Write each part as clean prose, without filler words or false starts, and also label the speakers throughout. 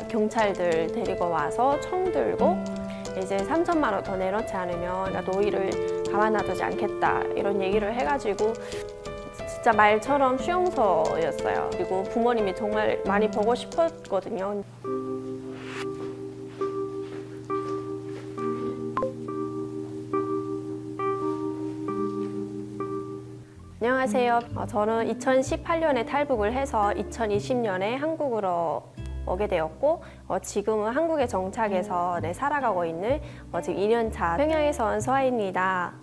Speaker 1: 경찰들 데리고 와서 총 들고 이제 3천만 원 더 내놓지 않으면 나 너희를 가만 놔두지 않겠다 이런 얘기를 해가지고 진짜 말처럼 수용소였어요. 그리고 부모님이 정말 많이 보고 싶었거든요. 안녕하세요. 저는 2018년에 탈북을 해서 2020년에 한국으로 오게 되었고 지금은 한국에 정착해서 살아가고 있는 지금 2년차 평양에서 온 서아입니다.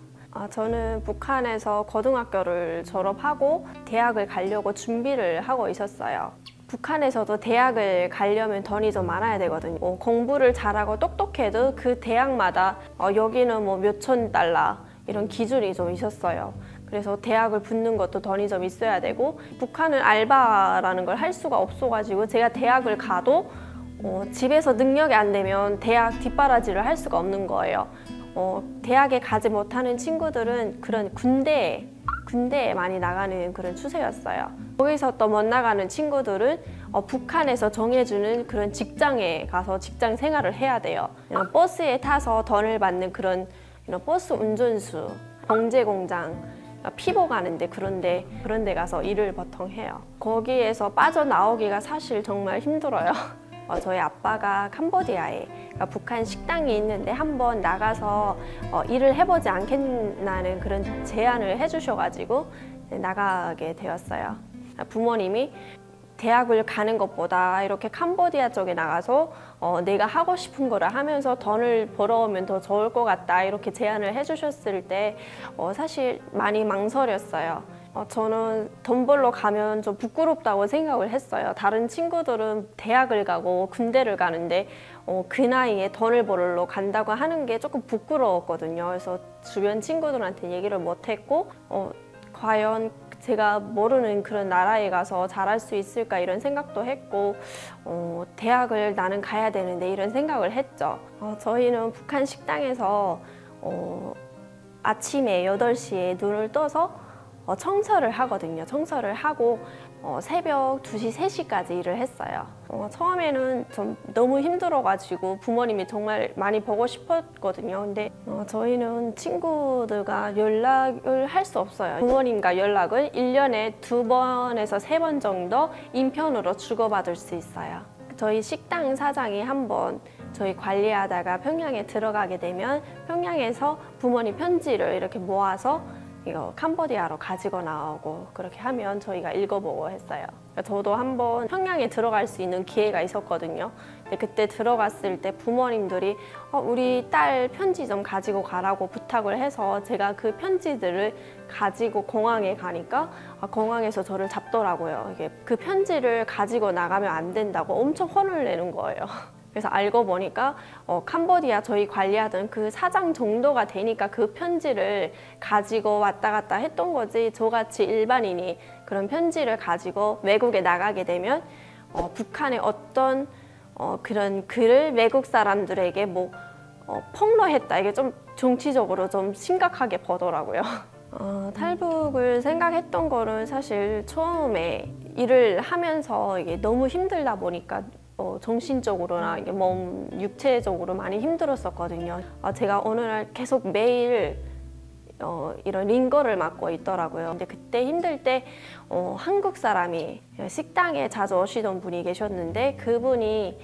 Speaker 1: 저는 북한에서 고등학교를 졸업하고 대학을 가려고 준비를 하고 있었어요. 북한에서도 대학을 가려면 돈이 좀 많아야 되거든요. 공부를 잘하고 똑똑해도 그 대학마다 여기는 뭐 몇천 달러 이런 기준이 좀 있었어요. 그래서 대학을 붙는 것도 돈이 좀 있어야 되고 북한은 알바라는 걸 할 수가 없어가지고 제가 대학을 가도 집에서 능력이 안 되면 대학 뒷바라지를 할 수가 없는 거예요. 대학에 가지 못하는 친구들은 그런 군대에 많이 나가는 그런 추세였어요. 거기서 또 못 나가는 친구들은 북한에서 정해주는 그런 직장에 가서 직장 생활을 해야 돼요. 버스에 타서 돈을 받는 그런 버스 운전수, 봉제 공장, 피복 가는데 그런 데 가서 일을 보통 해요. 거기에서 빠져나오기가 사실 정말 힘들어요. 저희 아빠가 캄보디아에 북한 식당이 있는데 한번 나가서 일을 해보지 않겠나는 그런 제안을 해주셔가지고 나가게 되었어요. 부모님이 대학을 가는 것보다 이렇게 캄보디아 쪽에 나가서 내가 하고 싶은 거를 하면서 돈을 벌어오면 더 좋을 것 같다 이렇게 제안을 해주셨을 때 사실 많이 망설였어요. 저는 돈 벌러 가면 좀 부끄럽다고 생각을 했어요. 다른 친구들은 대학을 가고 군대를 가는데 그 나이에 돈을 벌러 간다고 하는 게 조금 부끄러웠거든요. 그래서 주변 친구들한테 얘기를 못했고 과연 제가 모르는 그런 나라에 가서 잘할 수 있을까 이런 생각도 했고 대학을 나는 가야 되는데 이런 생각을 했죠. 저희는 북한 식당에서 아침에 8시에 눈을 떠서 청소를 하거든요. 청소를 하고 새벽 2시, 3시까지 일을 했어요. 처음에는 좀 너무 힘들어가지고 부모님이 정말 많이 보고 싶었거든요. 근데 저희는 친구들과 연락을 할 수 없어요. 부모님과 연락을 1년에 2번에서 3번 정도 인편으로 주고받을 수 있어요. 저희 식당 사장이 한번 저희 관리하다가 평양에 들어가게 되면 평양에서 부모님 편지를 이렇게 모아서 이거 캄보디아로 가지고 나오고 그렇게 하면 저희가 읽어보고 했어요. 저도 한번 평양에 들어갈 수 있는 기회가 있었거든요. 근데 그때 들어갔을 때 부모님들이 우리 딸 편지 좀 가지고 가라고 부탁을 해서 제가 그 편지들을 가지고 공항에 가니까 공항에서 저를 잡더라고요. 이게 그 편지를 가지고 나가면 안 된다고 엄청 혼을 내는 거예요. 그래서 알고 보니까 캄보디아 저희 관리하던 그 사장 정도가 되니까 그 편지를 가지고 왔다 갔다 했던 거지 저같이 일반인이 그런 편지를 가지고 외국에 나가게 되면 북한의 어떤 그런 글을 외국 사람들에게 폭로했다 이게 좀 정치적으로 좀 심각하게 보더라고요. 탈북을 생각했던 거는 사실 처음에 일을 하면서 이게 너무 힘들다 보니까 정신적으로나 이게 몸 육체적으로 많이 힘들었었거든요. 제가 어느 날 계속 매일 이런 링거를 맞고 있더라고요. 근데 그때 힘들 때 한국 사람이 식당에 자주 오시던 분이 계셨는데 그분이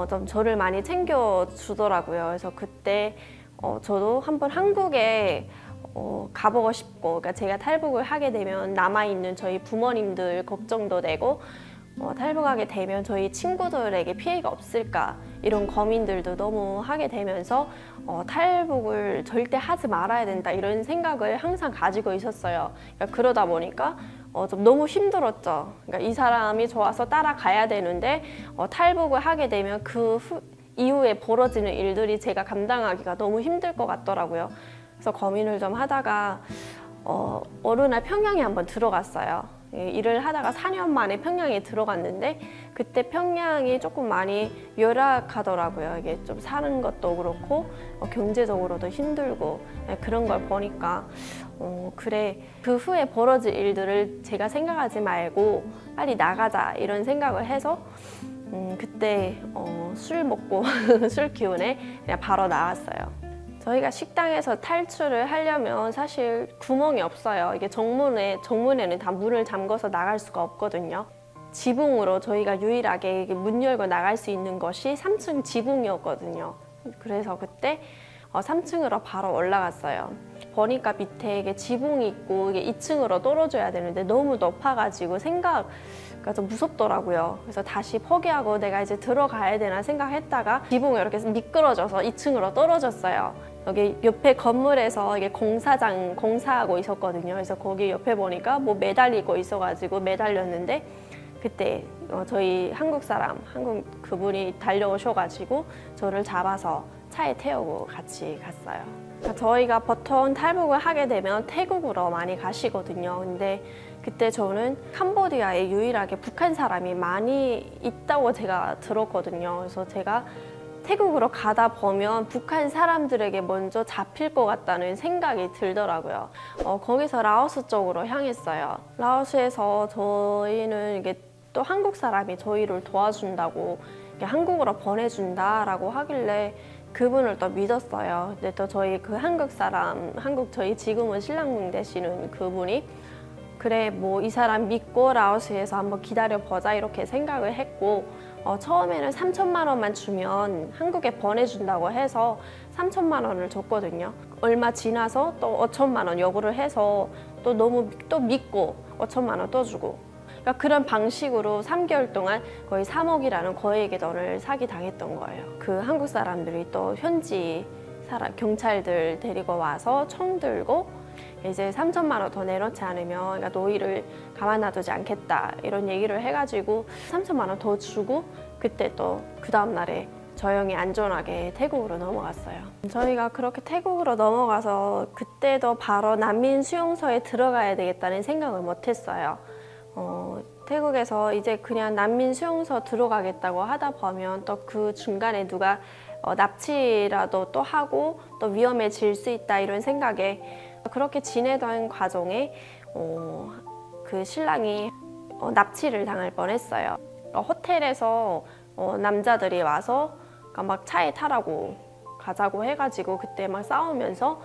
Speaker 1: 좀 저를 많이 챙겨주더라고요. 그래서 그때 저도 한번 한국에 가보고 싶고 그러니까 제가 탈북을 하게 되면 남아있는 저희 부모님들 걱정도 되고 탈북하게 되면 저희 친구들에게 피해가 없을까 이런 고민들도 너무 하게 되면서 탈북을 절대 하지 말아야 된다 이런 생각을 항상 가지고 있었어요. 그러니까 그러다 보니까 좀 너무 힘들었죠. 그러니까 이 사람이 좋아서 따라가야 되는데 탈북을 하게 되면 그 이후에 벌어지는 일들이 제가 감당하기가 너무 힘들 것 같더라고요. 그래서 고민을 좀 하다가 어느 날 평양에 한번 들어갔어요. 일을 하다가 4년 만에 평양에 들어갔는데 그때 평양이 조금 많이 열악하더라고요. 이게 좀 사는 것도 그렇고 경제적으로도 힘들고 그런 걸 보니까 그래 그 후에 벌어질 일들을 제가 생각하지 말고 빨리 나가자 이런 생각을 해서 그때 술 먹고 술 기운에 그냥 바로 나왔어요. 저희가 식당에서 탈출을 하려면 사실 구멍이 없어요. 이게 정문에는 다 문을 잠궈서 나갈 수가 없거든요. 지붕으로 저희가 유일하게 문 열고 나갈 수 있는 것이 3층 지붕이었거든요. 그래서 그때 3층으로 바로 올라갔어요. 보니까 밑에 이게 지붕이 있고 이게 2층으로 떨어져야 되는데 너무 높아가지고 생각가 좀 무섭더라고요. 그래서 다시 포기하고 내가 이제 들어가야 되나 생각했다가 지붕이 이렇게 미끄러져서 2층으로 떨어졌어요. 여기 옆에 건물에서 이게 공사하고 있었거든요. 그래서 거기 옆에 보니까 뭐 매달리고 있어가지고 매달렸는데 그때 저희 한국 그분이 달려오셔가지고 저를 잡아서 차에 태우고 같이 갔어요. 그러니까 저희가 보통 탈북을 하게 되면 태국으로 많이 가시거든요. 근데 그때 저는 캄보디아에 유일하게 북한 사람이 많이 있다고 제가 들었거든요. 그래서 제가 태국으로 가다 보면 북한 사람들에게 먼저 잡힐 것 같다는 생각이 들더라고요. 거기서 라오스 쪽으로 향했어요. 라오스에서 저희는 이게 또 한국 사람이 저희를 도와준다고 한국으로 보내준다라고 하길래 그분을 또 믿었어요. 근데 또 저희 그 저희 지금은 신랑분 되시는 그분이 그래 뭐 이 사람 믿고 라오스에서 한번 기다려보자 이렇게 생각을 했고 처음에는 3천만 원만 주면 한국에 보내준다고 해서 3천만 원을 줬거든요. 얼마 지나서 또 5천만 원 요구를 해서 또 믿고 5천만 원 또 주고 그러니까 그런 방식으로 3개월 동안 거의 3억이라는 거액의 돈을 사기당했던 거예요. 그 한국 사람들이 또 현지 경찰들 데리고 와서 총 들고 이제 3천만 원 더 내놓지 않으면 그러니까 너희를 가만 놔두지 않겠다 이런 얘기를 해가지고 3천만 원 더 주고 그때 또 그 다음 날에 조용히 안전하게 태국으로 넘어갔어요. 저희가 그렇게 태국으로 넘어가서 그때도 바로 난민 수용소에 들어가야 되겠다는 생각을 못했어요. 태국에서 이제 그냥 난민 수용소 들어가겠다고 하다 보면 또 그 중간에 누가 납치라도 또 하고 또 위험해질 수 있다 이런 생각에 그렇게 지내던 과정에 그 신랑이 납치를 당할 뻔했어요. 호텔에서 남자들이 와서 막 차에 타라고 가자고 해가지고 그때 막 싸우면서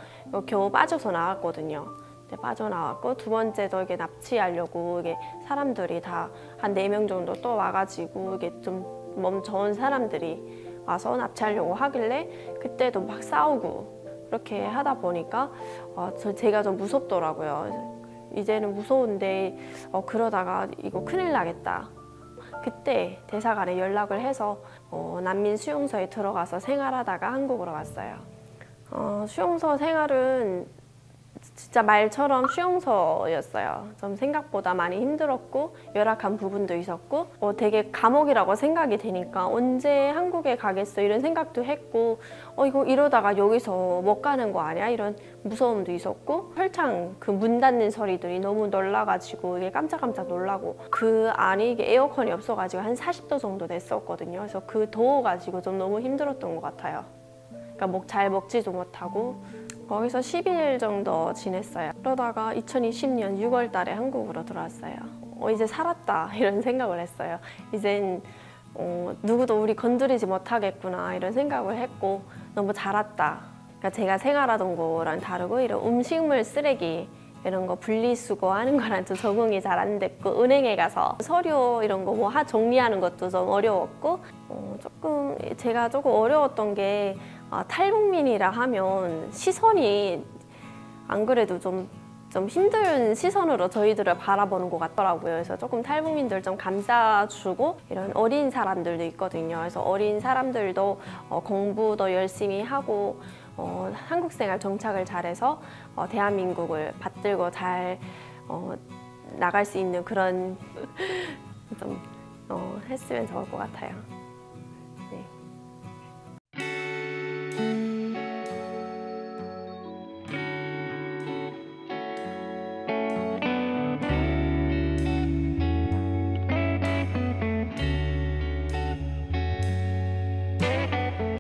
Speaker 1: 겨우 빠져서 나왔거든요. 빠져나왔고 두 번째도 이게 납치하려고 이게 사람들이 다 한 4명 정도 또 와가지고 이게 좀 몸 좋은 사람들이 와서 납치하려고 하길래 그때도 막 싸우고 그렇게 하다 보니까 제가 좀 무섭더라고요. 이제는 무서운데 그러다가 이거 큰일 나겠다. 그때 대사관에 연락을 해서 난민 수용소에 들어가서 생활하다가 한국으로 왔어요. 수용소 생활은 진짜 말처럼 수용소였어요. 좀 생각보다 많이 힘들었고 열악한 부분도 있었고 되게 감옥이라고 생각이 되니까 언제 한국에 가겠어 이런 생각도 했고 이거 이러다가 여기서 못 가는 거 아니야? 이런 무서움도 있었고 철창 그 문 닫는 소리들이 너무 놀라가지고 이게 깜짝깜짝 놀라고 그 안에 이게 에어컨이 없어가지고 한 40도 정도 됐었거든요. 그래서 그 더워가지고 좀 너무 힘들었던 것 같아요. 그러니까 잘 먹지도 못하고 거기서 10일 정도 지냈어요. 그러다가 2020년 6월 달에 한국으로 들어왔어요. 이제 살았다 이런 생각을 했어요. 이젠 누구도 우리 건드리지 못하겠구나 이런 생각을 했고 너무 잘 왔다. 그러니까 제가 생활하던 거랑 다르고 이런 음식물 쓰레기 이런 거 분리수거하는 거랑 좀 적응이 잘 안 됐고 은행에 가서 서류 이런 거 뭐 정리하는 것도 좀 어려웠고 제가 조금 어려웠던 게 탈북민이라 하면 시선이 안 그래도 좀 힘든 시선으로 저희들을 바라보는 것 같더라고요. 그래서 조금 탈북민들 좀 감싸주고 이런 어린 사람들도 있거든요. 그래서 어린 사람들도 공부도 열심히 하고 한국 생활 정착을 잘해서 대한민국을 받들고 잘 나갈 수 있는 그런 좀 했으면 좋을 것 같아요.